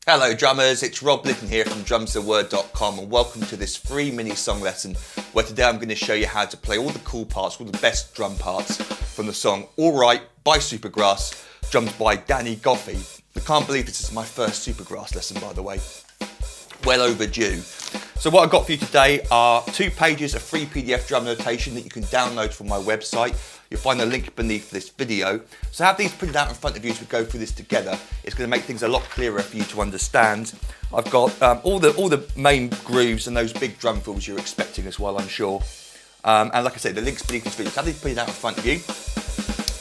Hello drummers, it's Rob Litton here from drumstheword.com and welcome to this free mini song lesson where today I'm going to show you how to play all the cool parts, all the best drum parts from the song Alright by Supergrass, drums by Danny Goffey. I can't believe this is my first Supergrass lesson, by the way. Well overdue. So what I've got for you today are 2 pages of free PDF drum notation that you can download from my website. You'll find the link beneath this video. So have these printed out in front of you as we go through this together. It's going to make things a lot clearer for you to understand. I've got all the main grooves and those big drum fills you're expecting as well, I'm sure. And like I say, the link's beneath this video. So have these printed out in front of you.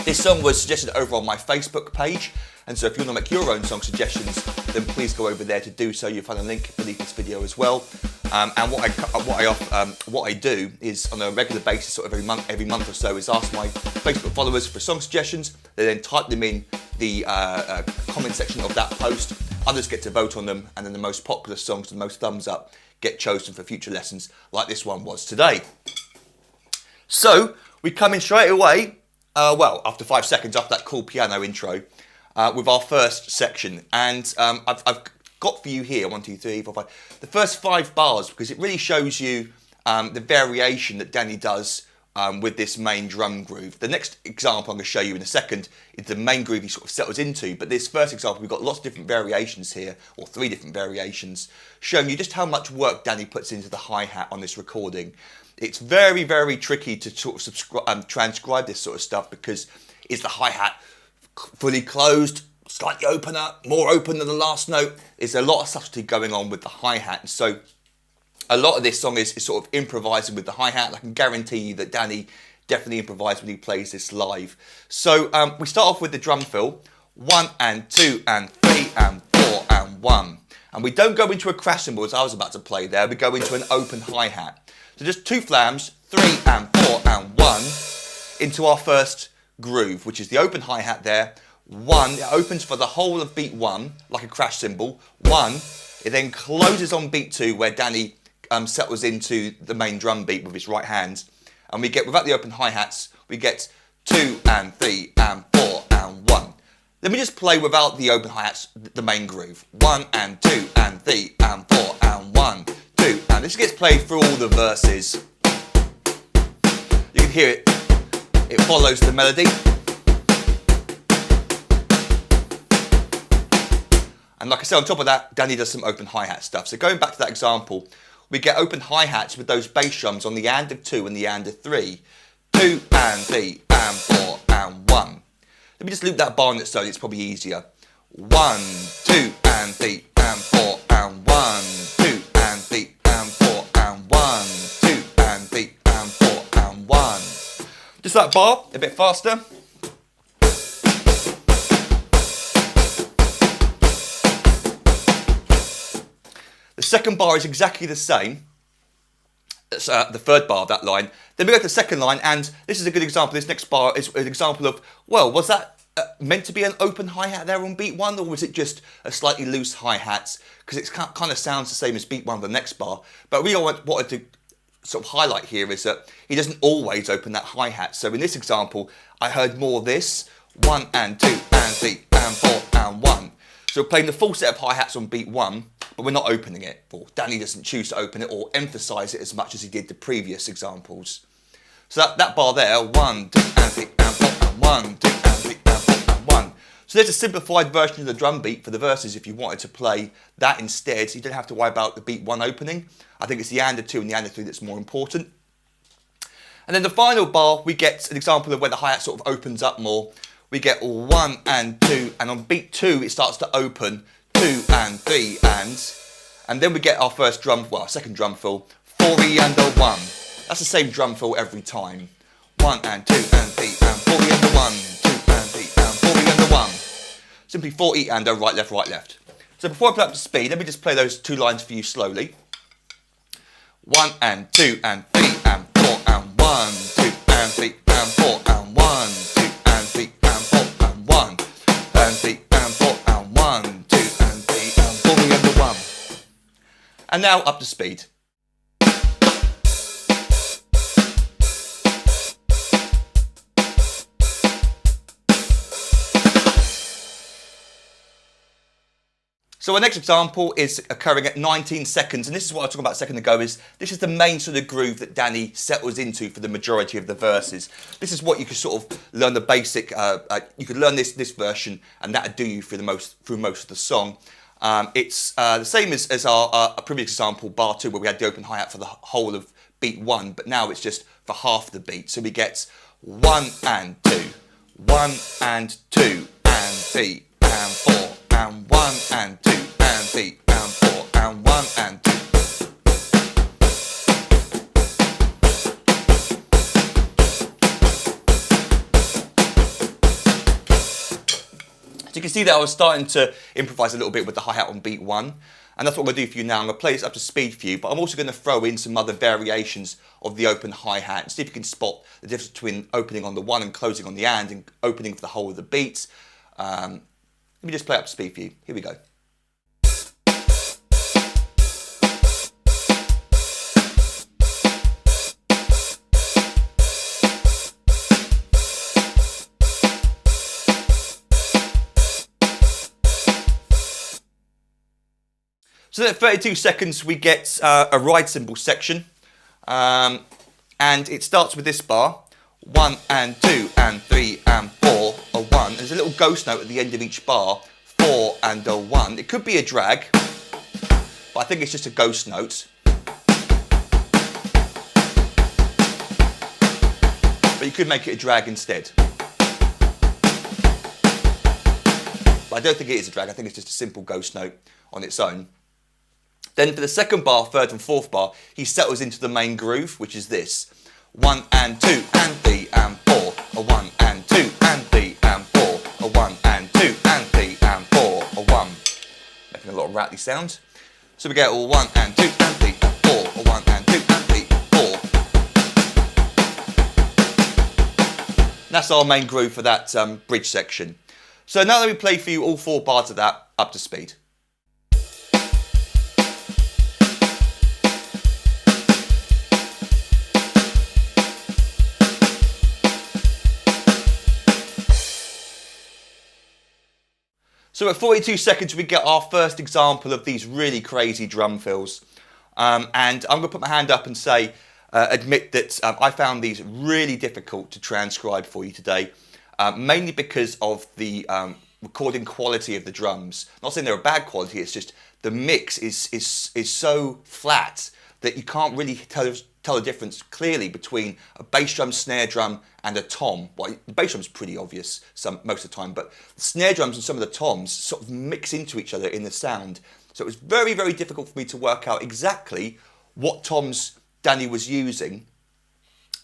This song was suggested over on my Facebook page, and so if you want to make your own song suggestions, then please go over there to do so. You'll find a link beneath this video as well. And what I do is on a regular basis, sort of every month or so, is ask my Facebook followers for song suggestions. They then type them in the comment section of that post. Others get to vote on them, and then the most popular songs, the most thumbs up, get chosen for future lessons, like this one was today. So we come in straight away. Well, after 5 seconds after that cool piano intro, with our first section, and I've got for you here 1, 2, 3, 4, 5, the first 5 bars, because it really shows you the variation that Danny does with this main drum groove. The next example I'm going to show you in a second is the main groove he sort of settles into, but this first example we've got lots of different variations here, or 3 different variations, showing you just how much work Danny puts into the hi-hat on this recording. It's very, very tricky to sort of transcribe this sort of stuff, because is the hi-hat fully closed, slightly opener, more open than the last note? There's a lot of subtlety going on with the hi-hat, and so a lot of this song is sort of improvising with the hi-hat. I can guarantee you that Danny definitely improvised when he plays this live. So we start off with the drum fill, 1 and 2 and 3 and 4 and 1. And we don't go into a crash cymbal as I was about to play there, we go into an open hi-hat. So just 2 flams, 3 and 4 and 1 into our first groove, which is the open hi-hat there. 1, it opens for the whole of beat 1, like a crash cymbal. 1, it then closes on beat 2, where Danny settles into the main drum beat with his right hand. And we get, without the open hi-hats, we get 2 and 3 and 4 and 1. Let me just play without the open hi-hats, the main groove. 1 and 2 and 3 and 4 and 1, 2. And this gets played through all the verses. You can hear it. It follows the melody. And like I said, on top of that, Danny does some open hi-hat stuff. So going back to that example, we get open hi-hats with those bass drums on the and of 2 and the and of 3. 2 and 3 and 4 and 1. Let me just loop that bar on it slowly, it's probably easier. 1, 2 and 3 and 4 and 1. 2 and 3 and 4 and 1. 2 and 3 and 4 and 1. Just that bar, a bit faster. The second bar is exactly the same. That's the third bar of that line. Then we go to the second line, and this is a good example. This next bar is an example of, well, was that meant to be an open hi-hat there on beat 1, or was it just a slightly loose hi-hat? Because it kind of sounds the same as beat 1 of the next bar. But really what I wanted to sort of highlight here is that he doesn't always open that hi-hat. So in this example, I heard more of this, 1 and 2 and 3 and 4 and 1. So we're playing the full set of hi-hats on beat 1, but we're not opening it, or Danny doesn't choose to open it or emphasise it as much as he did the previous examples. So that bar there, 1, 2 and 3 and 4 and 1, 2 and 3 and 4 and 1. So there's a simplified version of the drum beat for the verses if you wanted to play that instead, so you don't have to worry about the beat 1 opening. I think it's the and of 2 and the and of 3 that's more important. And then the final bar, we get an example of where the hi-hat sort of opens up more. We get 1 and 2, and on beat 2 it starts to open 2 and 3 and then we get our first drum, well, second drum fill, 4 and a 1. That's the same drum fill every time. 1 and 2 and 3 and 4 and a 1, 2 and 3 and 4 and a 1. Simply 4 and a right, left, right, left. So before I put up to speed, let me just play those 2 lines for you slowly. 1 and 2 and 3 and 4 and 1, 2 and 3 and 4 and 1, 2 and 3 and 4 and 1, and 3 and 4 and 1, 2 and 3 and 4 and a 1. And now up to speed. So our next example is occurring at 19 seconds, and this is what I was talking about a second ago, is this is the main sort of groove that Danny settles into for the majority of the verses. This is what you could sort of learn the basic, you could learn this version, and that would do you through most of the song. It's the same as our previous example, bar 2, where we had the open hi-hat for the whole of beat 1, but now it's just for half the beat. So we get 1 and 2, 1 and 2, and 3 and 4, and 1 and 2, and 3 and 4, and 1 and 2. So you can see that I was starting to improvise a little bit with the hi-hat on beat 1, and that's what I'm going to do for you now. I'm going to play this up to speed for you, but I'm also going to throw in some other variations of the open hi-hat and see if you can spot the difference between opening on the 1 and closing on the and opening for the whole of the beat. Let me just play up to speed for you. Here we go. So then at 32 seconds we get a ride cymbal section, and it starts with this bar, 1 and 2 and 3 and 4, a 1. There's a little ghost note at the end of each bar, 4 and a 1. It could be a drag, but I think it's just a ghost note. But you could make it a drag instead. But I don't think it is a drag, I think it's just a simple ghost note on its own. Then for the second bar, third and fourth bar, he settles into the main groove, which is this. 1 and 2 and 3 and 4, a 1 and 2 and 3 and 4, a 1 and 2 and 3 and 4, a 1. Making a lot of rattly sounds. So we get all 1 and 2 and 3 and 4, a 1 and 2 and 3 and 4. And that's our main groove for that bridge section. So now let me play for you all 4 bars of that up to speed. So at 42 seconds we get our first example of these really crazy drum fills. And I'm going to put my hand up and say, admit that I found these really difficult to transcribe for you today, mainly because of the recording quality of the drums. Not saying they're a bad quality, it's just the mix is so flat that you can't really tell the difference clearly between a bass drum, snare drum and a tom. Well, the bass drum's pretty obvious most of the time, but the snare drums and some of the toms sort of mix into each other in the sound. So it was very, very difficult for me to work out exactly what toms Danny was using.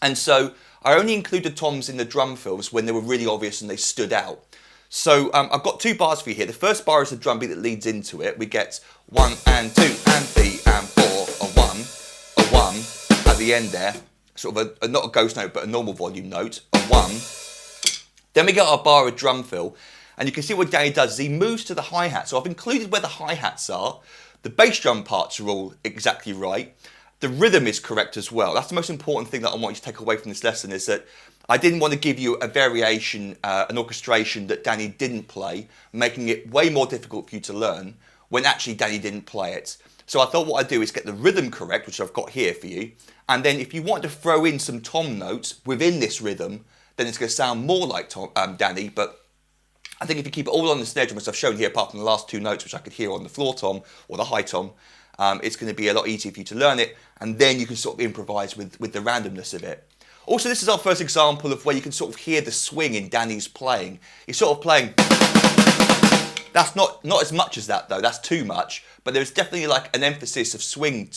And so I only included toms in the drum fills when they were really obvious and they stood out. So I've got 2 bars for you here. The first bar is the drum beat that leads into it. We get 1 and 2 and 3 and 4, a 1 at the end there. Sort of not a ghost note, but a normal volume note, a 1. Then we get our bar of drum fill, and you can see what Danny does is he moves to the hi-hat. So I've included where the hi-hats are. The bass drum parts are all exactly right. The rhythm is correct as well. That's the most important thing that I want you to take away from this lesson, is that I didn't want to give you a variation, an orchestration that Danny didn't play, making it way more difficult for you to learn when actually Danny didn't play it. So I thought what I'd do is get the rhythm correct, which I've got here for you, and then if you want to throw in some tom notes within this rhythm, then it's going to sound more like Danny, but I think if you keep it all on the snare drum, as I've shown here, apart from the last 2 notes, which I could hear on the floor tom or the high tom, it's going to be a lot easier for you to learn it, and then you can sort of improvise with the randomness of it. Also, this is our first example of where you can sort of hear the swing in Danny's playing. He's sort of playing... That's not as much as that though, that's too much, but there's definitely like an emphasis of swing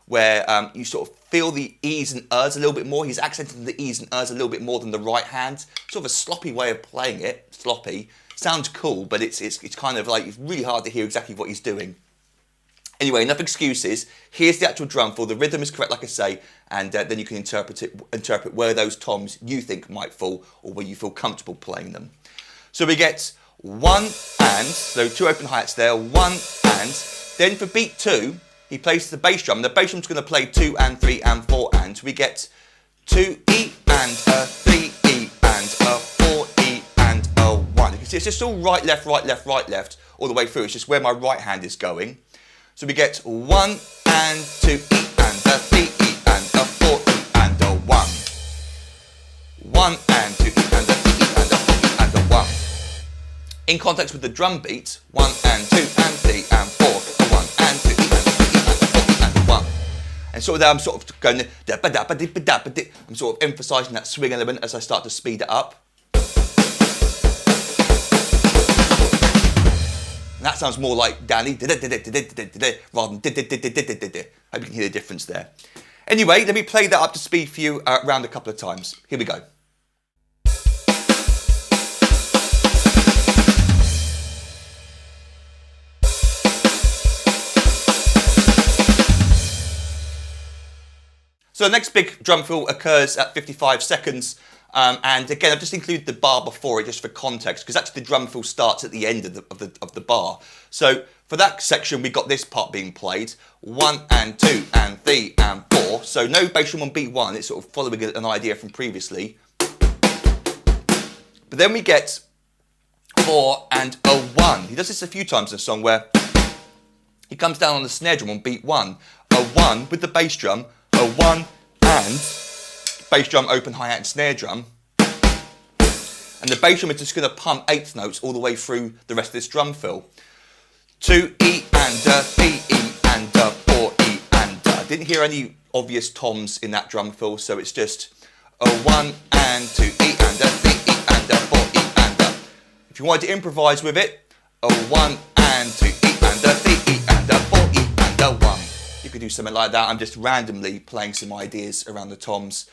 where you sort of feel the e's and uhs a little bit more. He's accenting the e's and uhs a little bit more than the right hand. Sort of a sloppy way of playing it, sloppy. Sounds cool, but it's kind of like, it's really hard to hear exactly what he's doing. Anyway, enough excuses. Here's the actual drum fill. The rhythm is correct, like I say, and then you can interpret where those toms you think might fall or where you feel comfortable playing them. So we get 1 and, so 2 open hi-hats there, 1 and, then for beat 2, he plays the bass drum. The bass drum's going to play 2 and 3 and 4 and. We get 2 E and a 3 E and a 4 E and a 1. You can see it's just all right, left, right, left, right, left, all the way through. It's just where my right hand is going. So we get 1 and 2 E and a 3 E and a 4 E and a 1. 1 and 2 E and a 3 E and a 4 E and a 1. In context with the drum beat, 1 and 2 and 3 and 4, a 1 and 2 E and a 3 E and a 4 E and a 1. And sort of there I'm sort of going, I'm sort of emphasising that swing element as I start to speed it up. And that sounds more like Danny, rather than hope you can hear the difference there. Anyway, let me play that up to speed for you around a couple of times. Here we go. So the next big drum fill occurs at 55 seconds. And again, I've just included the bar before it just for context, because actually the drum fill starts at the end of the bar. So for that section, we've got this part being played, 1 and 2 and 3 and 4. So no bass drum on beat 1, it's sort of following an idea from previously. But then we get 4 and a 1. He does this a few times in the song where he comes down on the snare drum on beat 1, a 1 with the bass drum, a 1 and bass drum, open hi-hat and snare drum, and the bass drum is just going to pump 8th notes all the way through the rest of this drum fill. 2 E and a 3 E and a 4 E and a. I didn't hear any obvious toms in that drum fill, so it's just a 1 and 2 E and a 3 E and a 4 E and a. If you wanted to improvise with it, a 1 and 2 E and a 3 E and a 4 E and a 1. You could do something like that. I'm just randomly playing some ideas around the toms.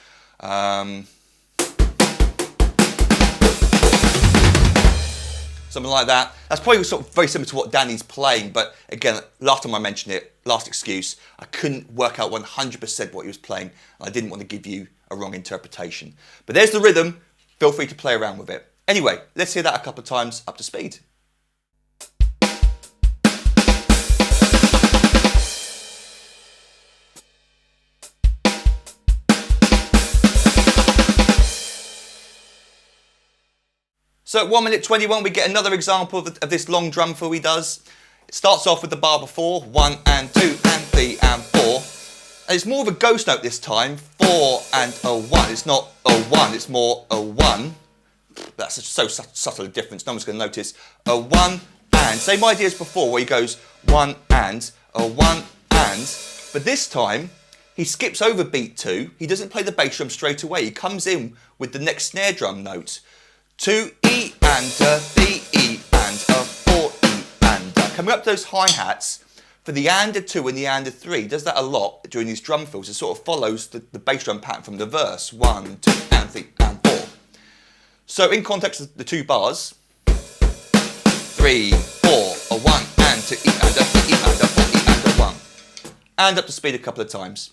Something like that. That's probably sort of very similar to what Danny's playing, but again, last time I mentioned it, last excuse, I couldn't work out 100% what he was playing, and I didn't want to give you a wrong interpretation. But there's the rhythm, feel free to play around with it. Anyway, let's hear that a couple of times up to speed. So at 1 minute 21, we get another example of this long drum fill he does. It starts off with the bar before, 1 and 2 and 3 and 4. And it's more of a ghost note this time, 4 and a 1. It's not a 1, it's more a 1. That's so subtle a difference, no one's going to notice. A 1 and, same idea as before, where he goes 1 and, a 1 and. But this time, he skips over beat 2. He doesn't play the bass drum straight away. He comes in with the next snare drum note. 2 E and a 3 E and a 4 E and a. Coming up to those hi-hats for the and a 2 and the and a 3, does that a lot during these drum fills. It sort of follows the bass drum pattern from the verse, 1, 2 and 3 and 4. So in context of the two bars, 3, 4, a 1 and 2 E and a 3 E and a 4 E and a 1. And up to speed a couple of times.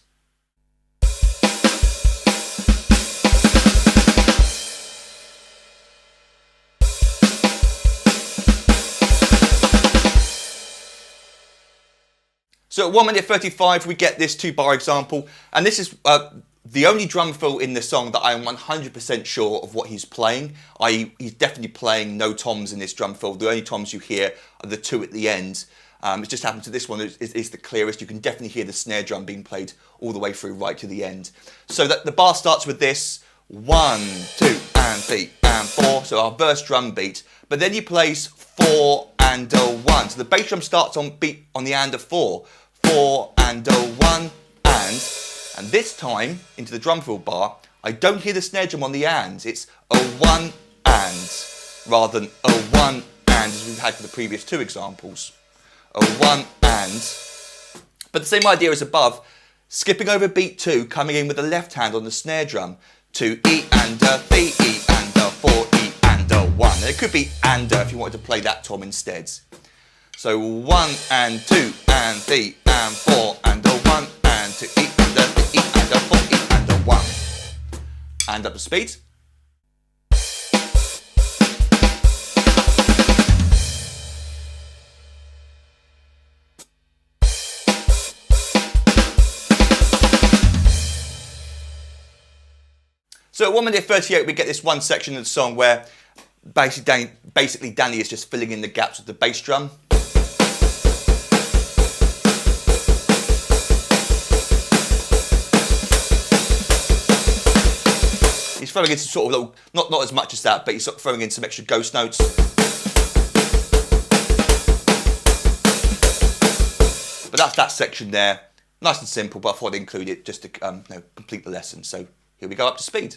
So at 1 minute 35, we get this 2-bar example, and this is the only drum fill in the song that I am 100% sure of what he's playing. He's definitely playing no toms in this drum fill. The only toms you hear are the 2 at the end. It just happened to this one is the clearest. You can definitely hear the snare drum being played all the way through right to the end. So that the bar starts with this, 1, 2 and 3 and 4, so our verse drum beat, but then he plays 4 and a 1. So the bass drum starts on beat on the and of 4. 4 and a 1 and this time into the drum fill bar I don't hear the snare drum on the and, it's a 1 and rather than a 1 and as we've had for the previous 2 examples. A 1 and, but the same idea as above, skipping over beat 2, coming in with the left hand on the snare drum, 2 E and a 3 E and a 4 E and a 1. And it could be and if you wanted to play that tom instead. So 1 and 2 and 3 and 4 and a 1 and 2 E and a 3 E and a 4 E and a 1. And up to speed. So at 1 minute 38 we get this one section of the song where basically Danny is just filling in the gaps with the bass drum. throwing in some sort of little, not as much as that, but you're sort of throwing in some extra ghost notes. But that's that section there. Nice and simple, but I thought I'd include it just to complete the lesson. So here we go, up to speed.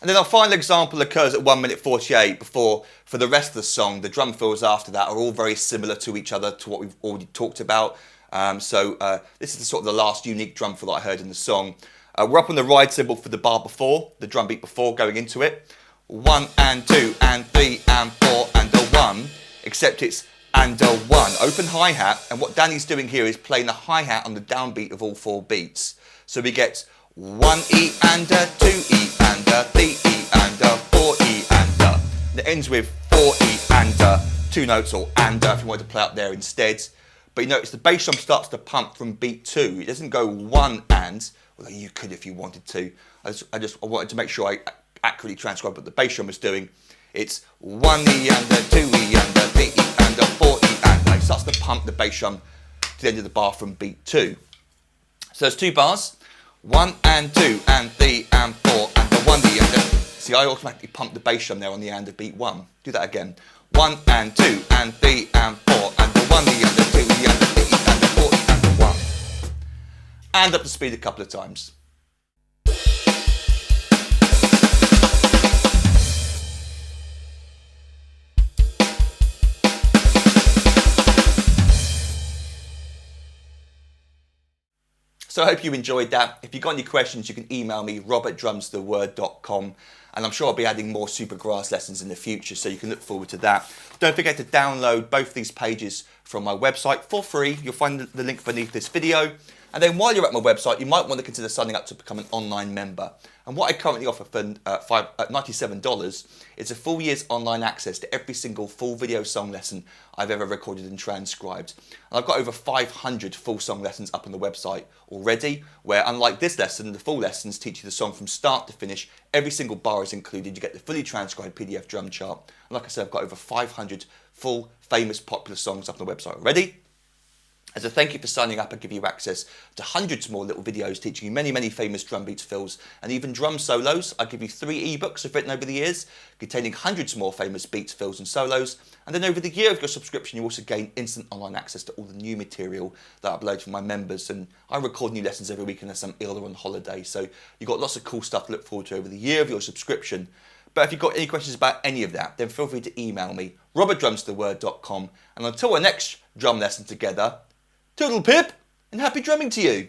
And then our final example occurs at 1 minute 48 before, for the rest of the song, the drum fills after that are all very similar to each other, to what we've already talked about. This is the last unique drum fill that I heard in the song. We're up on the ride cymbal for the bar before, the drum beat before going into it. 1 and 2 and 3 and 4 and a 1, except it's and a 1. Open hi-hat, and what Danny's doing here is playing the hi-hat on the downbeat of all 4 beats. So we get 1E and a 2E and a 3E and a 4E and a. And it ends with 4E and a, 2 notes, or and a if you wanted to play up there instead. But you notice the bass drum starts to pump from beat 2. It doesn't go 1 and, although you could if you wanted to. I wanted to make sure I accurately transcribed what the bass drum was doing. It's 1E and a 2E and a 3E and a 4E and a. It starts to pump the bass drum to the end of the bar from beat 2. So there's 2 bars. 1 and 2 and 3 and 4 and the 1E and the. See, I automatically pumped the bass drum there on the and of beat 1. Do that again. 1 and 2 and 3 and 4 and the 1E and the 2E and the 3E and the 4E and the 1. And up to speed a couple of times. So I hope you enjoyed that. If you've got any questions, you can email me, rob@drumstheword.com, and I'm sure I'll be adding more Supergrass lessons in the future, so you can look forward to that. Don't forget to download both these pages from my website for free. You'll find the link beneath this video. And then while you're at my website, you might want to consider signing up to become an online member. And what I currently offer for $97 is a full year's online access to every single full video song lesson I've ever recorded and transcribed. And I've got over 500 full song lessons up on the website already, where unlike this lesson, the full lessons teach you the song from start to finish. Every single bar is included. You get the fully transcribed PDF drum chart. And like I said, I've got over 500 full, famous, popular songs up on the website already. As a thank you for signing up, I give you access to hundreds more little videos teaching you many, many famous drum beats, fills, and even drum solos. I give you 3 ebooks I've written over the years, containing hundreds more famous beats, fills, and solos. And then over the year of your subscription, you also gain instant online access to all the new material that I upload for my members. And I record new lessons every week unless I'm ill or on holiday. So you've got lots of cool stuff to look forward to over the year of your subscription. But if you've got any questions about any of that, then feel free to email me, rob@drumstheword.com. And until our next drum lesson together, toodle pip and happy drumming to you!